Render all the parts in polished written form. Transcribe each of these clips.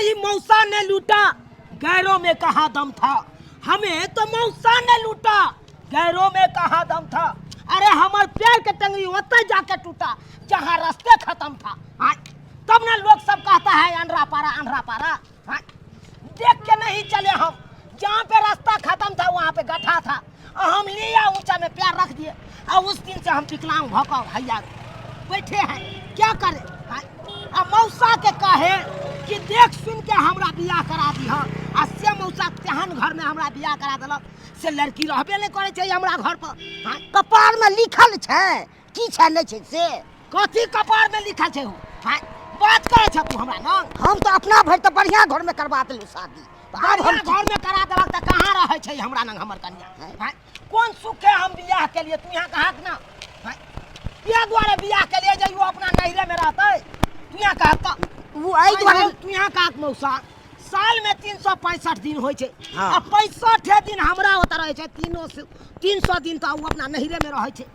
ही मौसा ने लूटा, गैरों में कहाँ दम था। हमें तो मौसा ने लूटा, गैरों में कहाँ दम था। अरे हमार पैर के टंगरी होते जाके टूटा जहाँ रास्ते खत्म था। तब ना लोग सब कहता है अंधरा पारा। देख के नहीं चले हम, जहाँ पे रास्ता खत्म था वहाँ पे गड्ढा था, और हम लिया ऊंचा में पैर रख दिए, और उस दिन से हम विकलांग भौका भैया बैठे हैं। क्या करें? अब मौसा के कहे कि देख सुन के हमरा बियाह करा दी है, से मौसा तेहन घर में हमरा बियाह करा दिलक से लड़की रहबे नहीं करे छै हमरा घर पर। कपार में लिखल छै की छै नहीं छै से? कथी कपार में लिखल छै? बात करे छ तू हमरा ना? हम तो अपना भर तो बढ़िया घर में करवा दिलू शादी। अब हम घर में करा देलक त कहां रहे छै हमरा नंग हमर कन्या? कौन सुख है हम बियाह के लिए? तू यहाँ कहा ना ये द्वारे बियाह के लिए जइयो अपना नहिरे में रहते। तू यहाँ कहा वो आई द्वारे तू यहाँ कहा मौसा साल में 365 दिन होय छै, हाँ। आ 65 दिन हमरा ओत रहे छै। 300 दिन तो वो अपना नहिरे में रहे छै।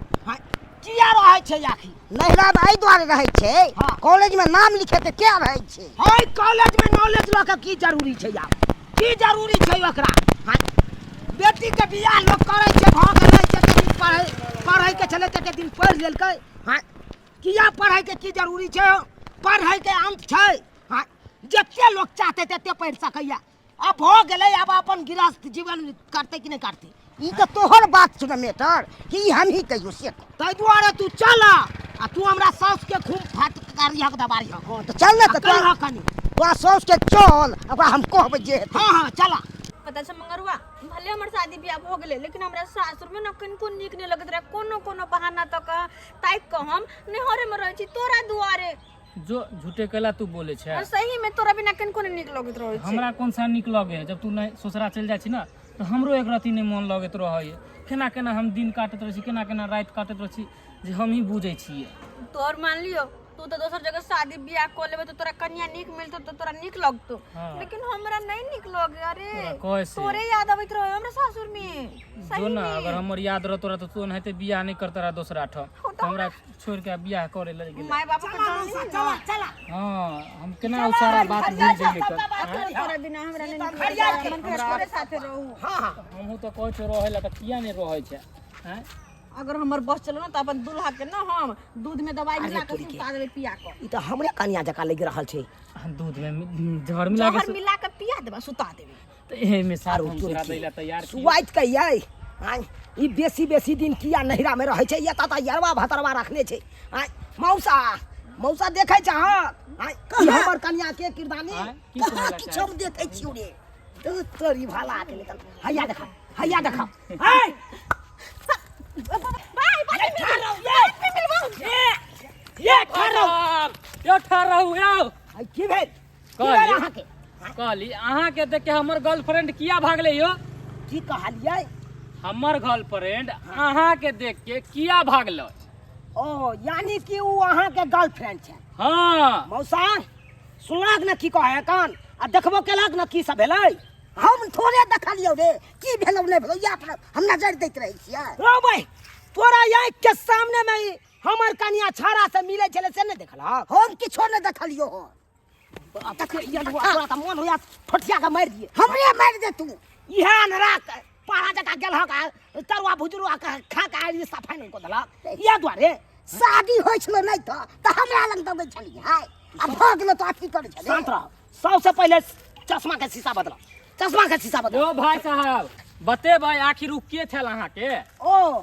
किया रहे छै आखिर? नहिरा में आई द्वारे रहे छै। हाँ। कॉलेज में नाम लिखे ते क्या रहे छै? हाय कॉलेज में नॉलेज ल के की जरूरी छै यार? की जरूरी छै ओकरा? बेटी के बियाह लोग करे छै, भ गेलै छै, पढ़े के चले ते दिन पढ़ लेलकै। किया पढ़े के की जरूरी छै? पढ़े के अंत छै। जत्ते लोग चाहते तत्ते पढ़ सकैया। अब हो गेलै, अब अपन गृहस्थ जीवन करते कि नहीं करते? ई तो तोहर बात सुन मेटर कि हम ही कहियो से। तै दुआरे तू चल, आ तू हमरा सास के खूब फटकारिया के दबारी हो। तो चल ना तो कल कनी तोरा सौस के चल, ओकरा हम कहबै जे। हां चला। पता छै मंगरुआ भले हमर शादी ब्याह हो गेले, लेकिन हमरा सासुर में न कनको नीक नहीं लगत रहे। कोनो बहाना तो कह ताई क हम नहरे में रह छी तोरा दुआरे। जो झूठे कला तू बोले छे। और सही में तोरा बिना कनको नहीं नीक लगत रहे छी। हमरा कौन सा नीक लगे? जब तू नहीं ससुरा चल जाय छी ना तो हमरो एक रति नहीं मन लगत रहे। केना हम दिन काटत रही, केना रात काटत रही जे हम ही बुझे छिए। तोर मान लियो तू तो दोसर जगह शादी ब्याह कर लेबे तो तोरा कन्या नीक मिलतो तो तोरा नीक लगतो। हाँ। लेकिन हमरा नहीं नीक लगे। अरे कैसे? तोरे याद आवत रहे हमरा सासुर में। जो ना अगर हमर याद रहतो रह तो तू नहते बियाह नहीं करता रहा दूसरा ठो। हमरा छोड़ के बियाह करे लग गेल। माय बाप के चला। हां हम केना उ सारा बात भूल जइबे कर। तोरा बिना हमरा नहीं नीक लगे। मन करे तोरे साथे रहू। हां हमहु तो कहै छ रहेला त किया नहीं रहै छै? हैं अगर हमर बस चलो ना तो अपन दूल्हा के ना हम दूध में दवाई मिला के सुता देबे पिया के। ई तो हमरे कन्या जका लग रहल छै। दूध में जहर मिला के जहर मिला के पिया देबे सुता देबे। तो एहे में सारू पूरा दैला तैयार छी। सुवाइत कहिए ई बेसी दिन किया नहिरा में रहे छै? या ता यरवा भतरवा रखने छै। मौसा देखे छ ई हमर कन्या के किरदानी कहाँ किछ हम देखै छियो रे। तो तोरी भाला के निकल। हैया देखा की भेल? कहली अहाँ के देख के हमर गर्लफ्रेंड किया भागले यो? की कहलिए? हमर गर्लफ्रेंड अहाँ के देख के किया भागल? ओ यानी कि वो अहाँ के गर्लफ्रेंड छै? हाँ मौसा सुनलक न की कहे कान आ देखबो केलक न की सब भेलै? हम थोड़े देखलियो रे की भेलो नहीं भेलो या हम नजर दैत रही छियै। रो भाई तोरा आँख के सामने में हमर कन्या छाड़ा से मिले छले से नहीं देखल? हम किछो नहीं देखलियो हो। तोरा त मन होया फटिया के मार दिए। हमरे मार दे तू। इहे अनरा पारा जका गेल ह तरुआ भुजरुआ खा के आइ सफाई नहीं को देलक। या द्वारे शादी होय छलो नहीं तो हमरा लग दबै छली है। अब भ गेलो तो की करे छले? शांत रह। सबसे पहले चश्मा के शीशा बदल। ओ भाई साहब बते भाई आखिर उ के छल अहाँ के? ओ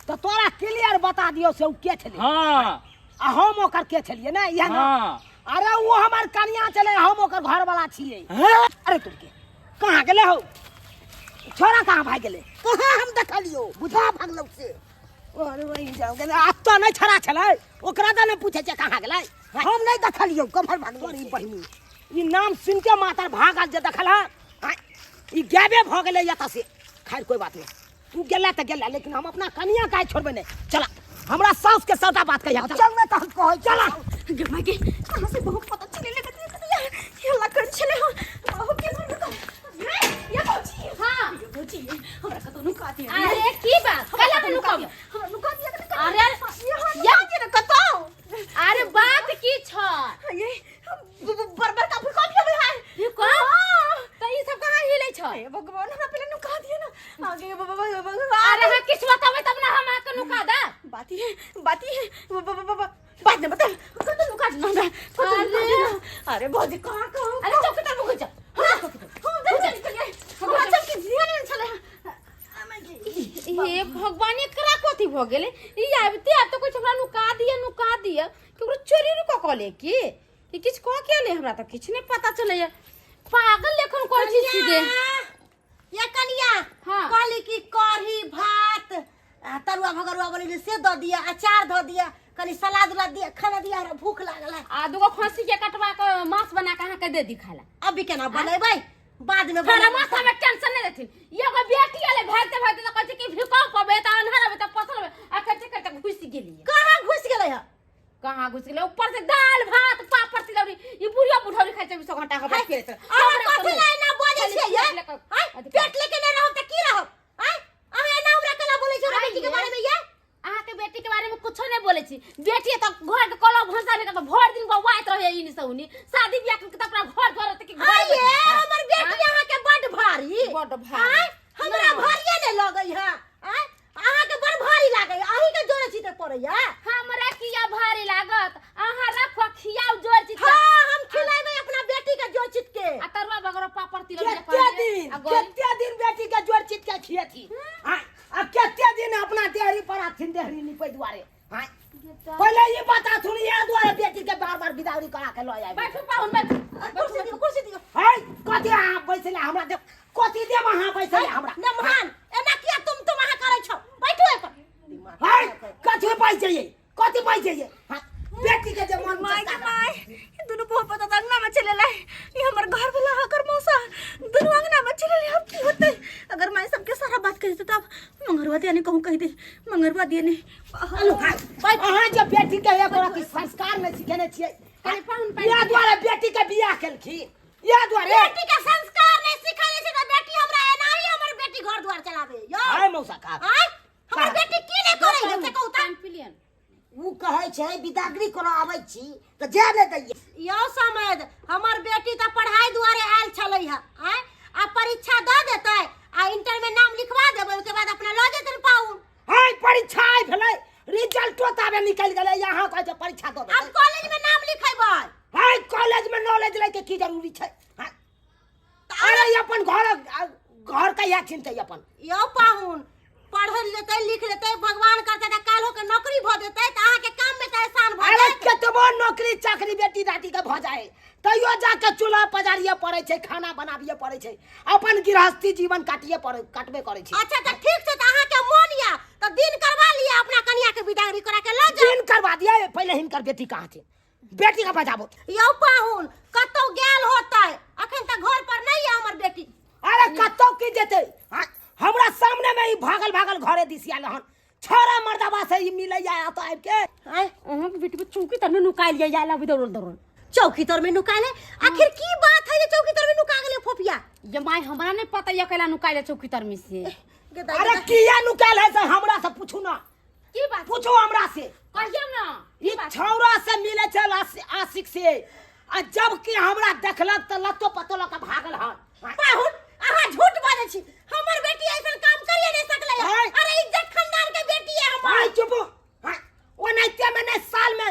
तो तोरा क्लियर बता दियो से उ के छले। हाँ आ हम ओकर के छलिए ना? इहे ना? हाँ अरे वो हमार कन्या चले, हम ओकर घर वाला छिए। अरे तुम के कहाँ गेले हो? छोरा कहाँ भाग गेले? कहाँ हम देखलियो बुझा भागलो से। अरे वही जाओ गेले। अब तो नहीं छड़ा छले, ओकरा त नहीं पूछे छै कहाँ गेले। हम नहीं देखलियो कमर भागलो। तोरी बहिनी ई नाम सुन के मातर भागल जे देखल है ई गायबे भ गेले या से। खैर कोई बात नहीं, तू गेला त गेला, लेकिन हम अपना कन्या काहे छोड़बे नहीं। चला हमरा सास के सौदा बात कहिया। चल ना तो हम कह चला। गिरमा के कहां से बहुत पता चले लगत ये लकड़ चले हो बाहु के मन का ये पहुंची। हां ये पहुंची हमरा का तो नुका दिया। अरे की बात कला के नुका? हमरा नुका दिया। अरे या के कतो? अरे बात की छ? ये बरबर का फुल कॉफी है। ये अरे हाँ किस बतावे तब ना हम आके नुका दा बाती है बात न बता तो नुका ना अरे भौजी कहां अरे चौकी तर मुझे ये भगवान ये करा कोथी भ गेले ई आबते आ तो कुछ हमरा नुका दिया केकरो चोरी नु कले की ई किछ कह के ले हमरा तो किछ नहीं पता चले पागल लेखन कोई चीज सीधे ये कनिया हाँ। कहली की कढ़ी भात तरुआ भगरुआ बोले से दो दिया अचार दो दिया कनी सलाद उलाद दिया खाना दिया हमरा भूख लागल है आ दुगो खसी के कटवा के मांस बना के के दे दी खाला अभी केना बनेबै बाद में खाना माथा में टेंशन नहीं रहथिन एगो बेटी आले भागते तो कहते कि भिको पबे त अन्हार में त फसल में आ कहते घुस गेली कहां घुस गेलै है कहां घुस गेले ऊपर से दाल भात पापड़ तिलौरी ई बुढ़िया बुढ़ौरी खाइ 24 घंटा के बैठ के अहाँ कथि लै ना बोलै छियै ये पेट लेके नहीं रहब त की रहब अहाँ एना हमरा केना बोलै छियै बेटी के बारे में ये अहाँ के बेटी के बारे में कुछ नहीं बोले छी बेटी तो घर के कलो भंसा लेके तो भर दिन बवाइत रहे इन सौनी शादी ब्याह के त अपना घर घर तक घर ये हमर बेटी अहाँ के बड़ भारी हमरा भारिये ने लगै है अहाँ के बड़ भारी लागै अही के जोड़े छी त पड़ैया हमरा किया भारी लागत अहाँ रखो खियाओ जोर चित हां हम खिलाइबै अपना बेटी के जोड़ चित के आ तरवा बगरो पापड़ तिलौरी केते दिन बेटी के जोड़ चित के खियेथी अब केते दिन अपना देहरी पर आथिन देहरी निपै दुआरे हां पहले ये बता सुनी ये दुआरे बेटी के बार-बार विदाई करा के ल आइ बैठो पाउन बैठो कुर्सी दियो हाय कथि आप बैसले हमरा दे कथि देब अहाँ बैसले हमरा नमहान एना किया तुम वहां करै छौ बैठो एक हाय कथि बैसैये कथि बैसैये बेटी के जे मन माय के माय ये दोनों बहुत पता अंगना में चले ला ये हमर घर वाला हकर मौसा दोनों अंगना में चले ले अब की होतै अगर मैं सबके सारा बात कहि तो तब मंगरवा दिया ने कहूं कह दे मंगरवा दिए ने हेलो भाई अहाँ जे बेटी के एकरा की संस्कार में सिखेने छियै खाली पाउन या द्वारे बेटी के बियाह केलखी या द्वारे बेटी के संस्कार नहीं सिखाले छै त बेटी हमरा एना ही हमर बेटी घर द्वार चलावे यो हाय मौसा का हमर बेटी की नहीं करै है से कहू त पिलियन उ कहै छै विदागरी करो आबै छी त जे ले दैये यो समझ हमर बेटी त पढ़ाई दुआरे आयल छलै है आ परीक्षा द देतै आ इंटर में नाम लिखवा देबै ओके बाद अपना ल जेतै पाउन हाय परीक्षा आइ भेलै रिजल्टो ताबे निकल गेलै यहाँ कहै छै परीक्षा दो अब कॉलेज में नाम लिखेबै हाय कॉलेज में नॉलेज लै के की जरूरी छै हाय अरे ये अपन घर का या चिंतै अपन यो पाहुन पढ़ लेतै लिख लेतै भगवान करतै त काल्हो के नौकरी भ देतै त अहाँ के काम में त आसान भ अरे जाय केतबो नौकरी चाकरी बेटी दाटी के भ जाए तैयो जाके चूल्हा पजारिए पड़े छै खाना बनाबिए पड़े छै अपन गृहस्थी जीवन काटबे करे छै अच्छा त ठीक छै त अहाँ के मोन या त दिन करवा लिया अपना कन्या के विदागरी करा के ल जा दिन करवा दिया पहले हिनकर बेटी कहाँ थी बेटी का बजाबो यो पाहुन कतौ गेल होतै अखन त घर पर नहीं है हमर बेटी अरे कतौ की जेते हमरा सामने में ही भागल घरे दिसिया लहन छोरा मर्दाबा से ही मिलै जाय तो आब के अहाँ के बेटी पे चौकी तर में नुकाइल जाला दौड़ चौकी तर में नुकाले आखिर की बात है जे चौकी तर में नुका गेले फोफिया ये माय हमरा नहीं पता ये केला नुकाइल चौकी तर में से अरे किया नुकाल है से हमरा से पूछू ना की बात पूछो हमरा से कहियो ना ई छौरा से मिले चल आशिक से आ जब कि हमरा देखलक त लत्तो पत्तो लक भागल हन पाहुन अहाँ झूठ बाजै छी हमर बेटी ऐसन काम करिए नहीं सकले हाय। अरे इज्जत खानदान के बेटी है हमर हाय चुप ओनाइते में ने साल में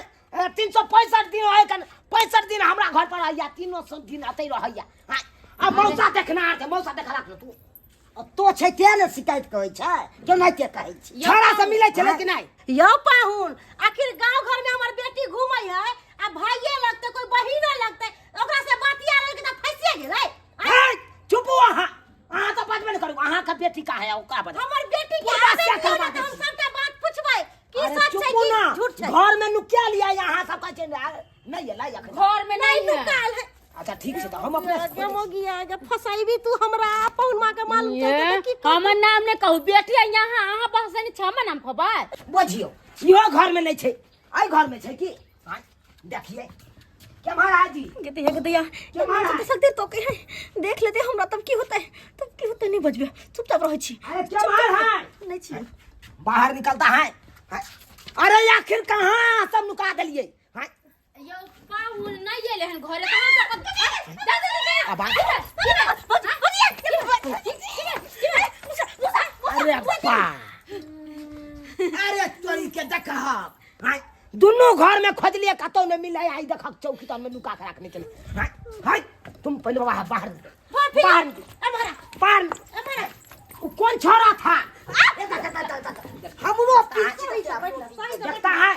365 दिन होय कन 65 दिन हमरा घर पर आइया 300 दिन आते रहैया आ मौसा देखना आते मौसा देखला तू तो छै ते ने शिकायत कहै छै क्यों नहीं ते कहै छी छोरा से मिले छले कि नहीं यो पाहुन आखिर गांव घर में हमर बेटी घूमै है आ भाइये लगते कोई बहिनो लगते ओकरा से बातिया लग के त फंसिए गेलै हाय चुप अहाँ तो बात नहीं करू अहाँ का बेटी का है ओ का बता हमर बेटी के पूरा आदत क्या नहीं करवा है, दे तो हम सबटा बात पूछबै की अरे सच चुप छै ना की झूठ छै घर में नुकिया लिया यहाँ सब का चल नहीं है लाई अखन घर में नहीं नहीं है नुकाल है अच्छा ठीक है तो हम अपने के मोगिया के फसाईबी तू हमरा पहुन मां के मालूम छै ये की हमर नाम ने कहू बेटी यहाँ अहाँ बहसे नहीं छमा नाम खबर बुझियो यो घर में नहीं छै आई घर में छै की हां देखिए क्या महाराज जी कहते दिया क्या मारा? तो सकते तो के देख लेते हमरा तब की होता है नहीं बजबे चुपचाप रहै छी अरे क्या महाराज नहीं छी बाहर निकलता है अरे आखिर कहाँ सब नुका दिलिए हां यो पाहुन नहीं एले हन घरे कहां अब अरे दुनू घर में खोज लिए कतौ नहीं मिले आई देख चौकी तो में लुका के रखने चले हाय हाय तुम पहले बाहर बाहर बाहर वो कौन छोरा था हम वो देखता है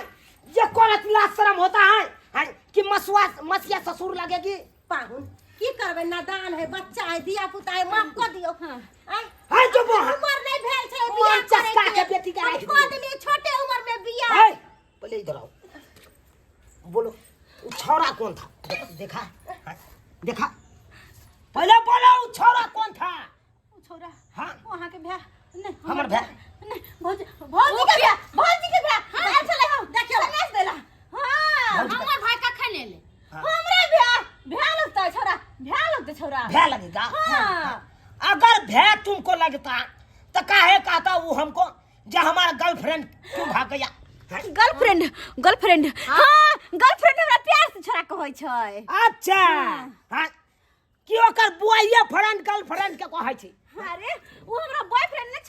ये कौन इतना शर्म होता है कि मसिया ससुर लगेगी पाहुन की करबे नादान है बच्चा है दिया पुता है माफ कर दियो हाय जो उम्र नहीं भेल छै बियाह बियाह चस्का करे के बेटी के राखी को दिए छोटे उम्र में बियाह हाय पहले इधर आओ बोलो वो छोरा कौन था देखा देखा पहले बोलो वो छोरा कौन था छोरा हाँ वहां के भैया नहीं हमर भैया नहीं भौजी के भैया हां चले हम देखियो संदेश देला हां हमर भाई कखन एले हमरा भैया लगता है छोरा भैया लगता है छोरा भैया लगेगा हाँ। अगर भैया तुमको लगता तो काहे कहता वो हमको जो हमारा गर्लफ्रेंड क्यों भाग गया गर्लफ्रेंड हां गर्लफ्रेंड हमरा प्यार से छोरा कहै छै अच्छा हाँ कि ओकर बुआइया फ्रेंड गर्लफ्रेंड के कहै छै अरे वो हमरा बॉयफ्रेंड नहीं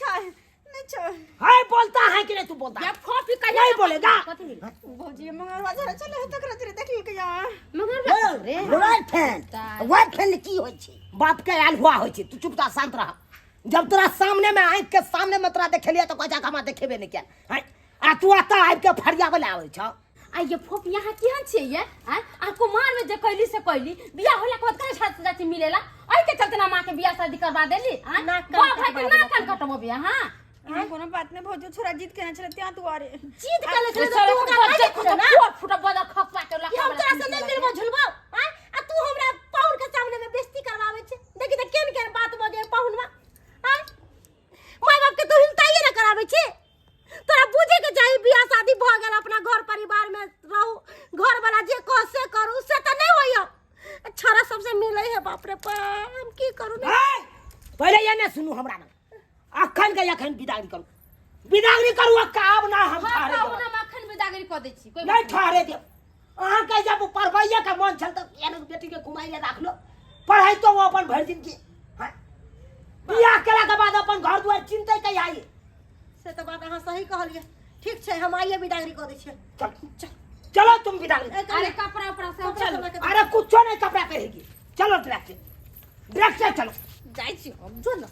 छै हाय बोलता है कि नहीं तू बोलता ये है फोफी कहिया नहीं बोलेगा भौजी मंगलवा जरा चले है तक रजरे देख के जा मगर बॉयफ्रेंड की होय छै बाप के आल हुआ होय छै तू चुपचाप शांत रह जब तोरा सामने में आंख के सामने में तोरा देखेलिया तो कजा कमा देखेबे नहीं क्या हैं आ तू आता आबि के फरियावे ले आवे छ आ ये फोफ यहाँ केहन छै ये हैं आ कुमार में जे कैली से कैली बियाह होला के बाद करे छत जाति मिलेला ओइ के चलते ना मां के बियाह शादी करवा देली हां बाप भाई के ना कान कटबो बियाह हां कोनो बात नहीं भौजी छोरा जीत के ना चले त्या तू आरे जीत के ले चले तू ओकरा काहे खुद ना फुट फुट बदा खपा के कि हम तोरा से नहीं मिलबो झुलबो हैं आ तू हमरा पाहुन के सामने में बेइज्जती करवावे छै देखि त केन केन बात बजे पाहुन में हैं माय बाप के तू हिलताइए ना करावे छै तोरा बुझे के चाहिए बियाह शादी भ गेल अपना घर परिवार में रहू घर वाला जे कह से करू से त नहीं होइयो छोरा सबसे मिले है बाप रे बाप हम की करू ना पहले ये ना सुनू हमरा ना अखन के अखन विदागरी करू काब ना हम हां ठारे बाबू ना मक्खन बिदागरी क दै छी कोई नहीं ठारे दे अहाँ के जब पढ़बैया के मन छल त यानी बेटी के कुमाई ले राख लो पढ़ाई तो वो अपन भर दिन की हां बियाह केला के बाद अपन घर दुआर चिंतै के आई से तो बात अहाँ सही कहलिए ठीक छै हम आइए बिदागरी क दै छियै चलो तुम विदागरी अरे कपड़ा उपड़ा सब चल अरे कुछ नहीं कपड़ा पहनेगी चलो ड्रेस से चलो जाइ छी हम जो ना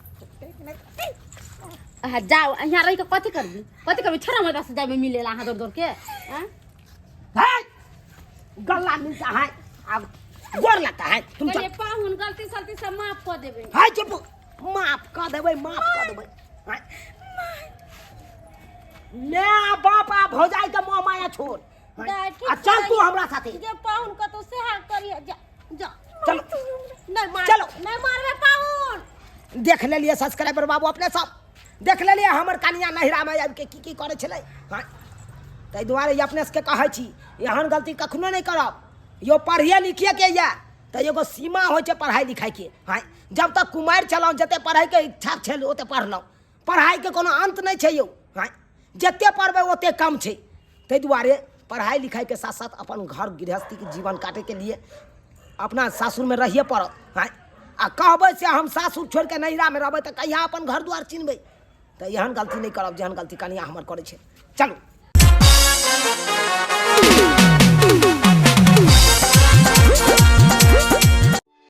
जाओ यहाँ रह के कथी करबी छोरा मत से जाबे मिलेला हां दौड़ दौड़ के हैं है गल्ला मिलता है अब गोर लगता है तुम कहलिए पाहुन गलती सलती से माफ कर देबे हाय चुप माफ कर देबै हैं? मैं बाप आ भौजाई के मोह माया छोड़ आ चल तू हमरा साथे जे पाहुन क तो सेहा करिए जा जा चलो नहीं मार चलो। नहीं मारबे पाहुन देख ले लिए सब्सक्राइबर बाबू अपने सब देख ले लिए हमर कनिया नहिरा में आबि के की करे छलै हां तै दुआरे अपने से कहै छी एहन गलती कखनो नहीं करब यो पढ़िए लिखिए के या त एगो सीमा होय छै पढ़ाई लिखाई के हां जब तक कुमार चलाऊ जते पढ़ाई के इच्छा छल ओते पढ़लौ पढ़ाई के कोनो अंत नहीं छै यौ हां जते पढ़बे ओते कम छै तै दुआरे पढ़ाई लिखाई के साथ साथ अपन घर गृहस्थी के जीवन काटे के लिए अपना सासुर में रहिए पड़त हां आ कहबै से हम सासुर छोड़ के नहिरा में रहबै त कहिया अपन घर द्वार चिन्हबै त एहन गलती नहीं करब जेहन गलती कनिया हमर करे छै चलू